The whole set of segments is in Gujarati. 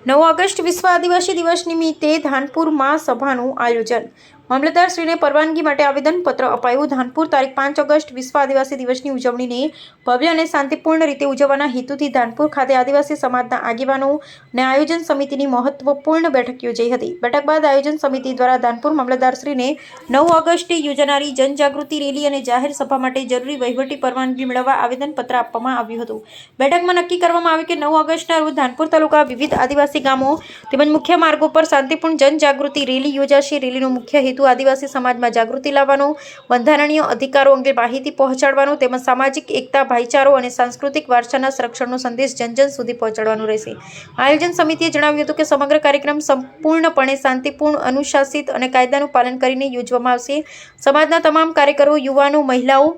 9 ઓગસ્ટ વિશ્વ આદિવાસી દિવસ નિમિત્તે ધાનપુરમાં સભાનું આયોજન. મામલતદારશ્રીને પરવાનગી માટે આવેદનપત્ર અપાયું. ધાનપુર તારીખ 5 ઓગસ્ટ વિશ્વ આદિવાસી દિવસની ઉજવણીને ભવ્ય અને શાંતિપૂર્ણ રીતે ઉજવવાના હેતુથી ધાનપુર ખાતે આદિવાસી સમાજના આગેવાનો અને આયોજન સમિતિની મહત્વપૂર્ણ બેઠક યોજાઈ હતી. બેઠક બાદ આયોજન સમિતિ દ્વારા ધાનપુર મામલતદારશ્રીને 9 ઓગસ્ટે યોજાનારી જનજાગૃતિ રેલી અને જાહેર સભા માટે જરૂરી વહીવટી પરવાનગી મેળવવા આવેદનપત્ર આપવામાં આવ્યું હતું. બેઠકમાં નક્કી કરવામાં આવ્યું કે 9 ઓગસ્ટના રોજ ધાનપુર તાલુકા વિવિધ આદિવાસી ગામો તેમજ મુખ્ય માર્ગો પર શાંતિપૂર્ણ જનજાગૃતિ રેલી યોજાશે. રેલીનો મુખ્ય હેતુ આદિવાસી સમાજમાં જાગૃતિ લાવવાનો, બંધારણીય અધિકારો અંગે માહિતી પહોંચાડવાનો તેમજ સામાજિક એકતા, ભાઈચારો અને સાંસ્કૃતિક વારસાના સંરક્ષણનો સંદેશ જન સુધી પહોંચાડવાનો રહેશે. આયોજન સમિતિએ જણાવ્યું હતું કે સમગ્ર કાર્યક્રમ સંપૂર્ણપણે શાંતિપૂર્ણ, અનુશાસિત અને કાયદાનું પાલન કરીને યોજવામાં આવશે. સમાજના તમામ કાર્યકરો, યુવાનો, મહિલાઓ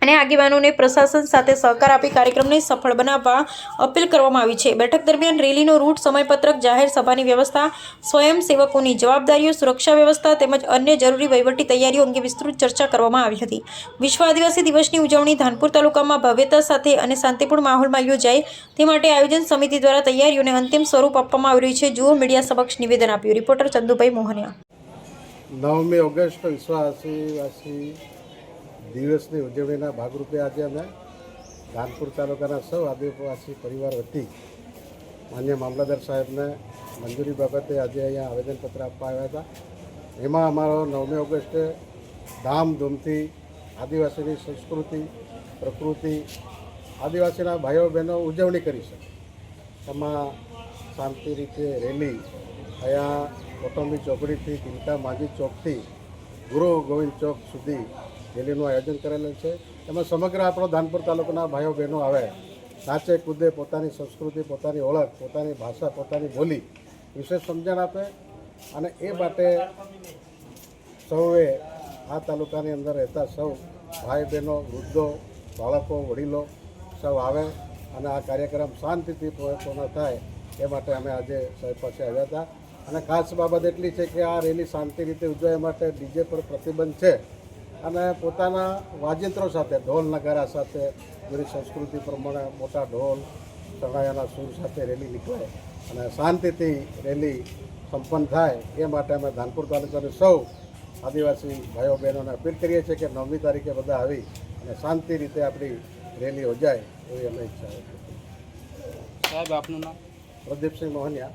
અને આગેવાનોને પ્રશાસન સાથે સહકાર આપી કાર્યક્રમને સફળ બનાવવા અપીલ કરવામાં આવી છે. બેઠક દરમિયાન રેલીનો રૂટ, સમયપત્રક, જાહેર સભાની વ્યવસ્થા, સ્વયંસેવકોની જવાબદારીઓ, સુરક્ષા વ્યવસ્થા તેમજ અન્ય જરૂરી વહીવટી તૈયારીઓ અંગે વિસ્તૃત ચર્ચા કરવામાં આવી હતી. વિશ્વ આદિવાસી દિવસની ઉજવણી ધાનપુર તાલુકામાં ભવ્યતા સાથે અને શાંતિપૂર્ણ માહોલમાં યોજાય તે માટે આયોજન સમિતિ દ્વારા તૈયારીઓને અંતિમ સ્વરૂપ આપવામાં આવી રહ્યું છે. જુઓ મીડિયા સમક્ષ નિવેદન આપ્યું. રિપોર્ટર ચંદુભાઈ મોહનિયા. 9મી ઓગસ્ટ વિશ્વ આદિવાસી દિવસની ઉજવણીના ભાગરૂપે આજે અમે ધાનપુર તાલુકાના સૌ આદિવાસી પરિવાર વતી માન્ય મામલતદાર સાહેબને મંજૂરી બાબતે આજે અહીંયા આવેદનપત્ર આપવા આવ્યા હતા. એમાં અમારો 9મી ઓગસ્ટે ધામધૂમથી આદિવાસીની સંસ્કૃતિ, પ્રકૃતિ, આદિવાસીના ભાઈઓ બહેનો ઉજવણી કરી શકે એમાં શાંતિ રીતે રેલી અહીંયા કોટંબી ચોકડીથી તિલકા માજી ચોકથી ગુરુ ગોવિંદ ચોક સુધી રેલીનું આયોજન કરેલું છે. એમાં સમગ્ર આપણો ધાનપુર તાલુકાના ભાઈઓ બહેનો આવે, નાચે કૂદે, પોતાની સંસ્કૃતિ, પોતાની ઓળખ, પોતાની ભાષા, પોતાની બોલી વિશે સમજણ આપે અને એ માટે સૌએ આ તાલુકાની અંદર રહેતા સૌ ભાઈ બહેનો, વૃદ્ધો, બાળકો, વડીલો સૌ આવે અને આ કાર્યક્રમ શાંતિથી પૂર્ણ થાય એ માટે અમે આજે સાહેબ પાસે આવ્યા હતા. અને ખાસ બાબત એટલી છે કે આ રેલી શાંતિ રીતે ઉજવાય માટે ડીજે પર પ્રતિબંધ છે અને પોતાના વાજિંત્રો સાથે, ઢોલ નગારા સાથે, બધી સંસ્કૃતિ પ્રમાણે મોટા ઢોલ, ચણાયાના સૂર સાથે રેલી નીકળે અને શાંતિથી રેલી સંપન્ન થાય એ માટે અમે ધાનપુર તાલુકાના સૌ આદિવાસી ભાઈઓ બહેનોને અપીલ કરીએ છીએ કે 9મી તારીખે બધા આવી અને શાંતિ રીતે આપણી રેલી યોજાય એવી અમે ઈચ્છા છે. સાહેબ, આપનું નામ? પ્રદીપસિંહ મોહનિયા.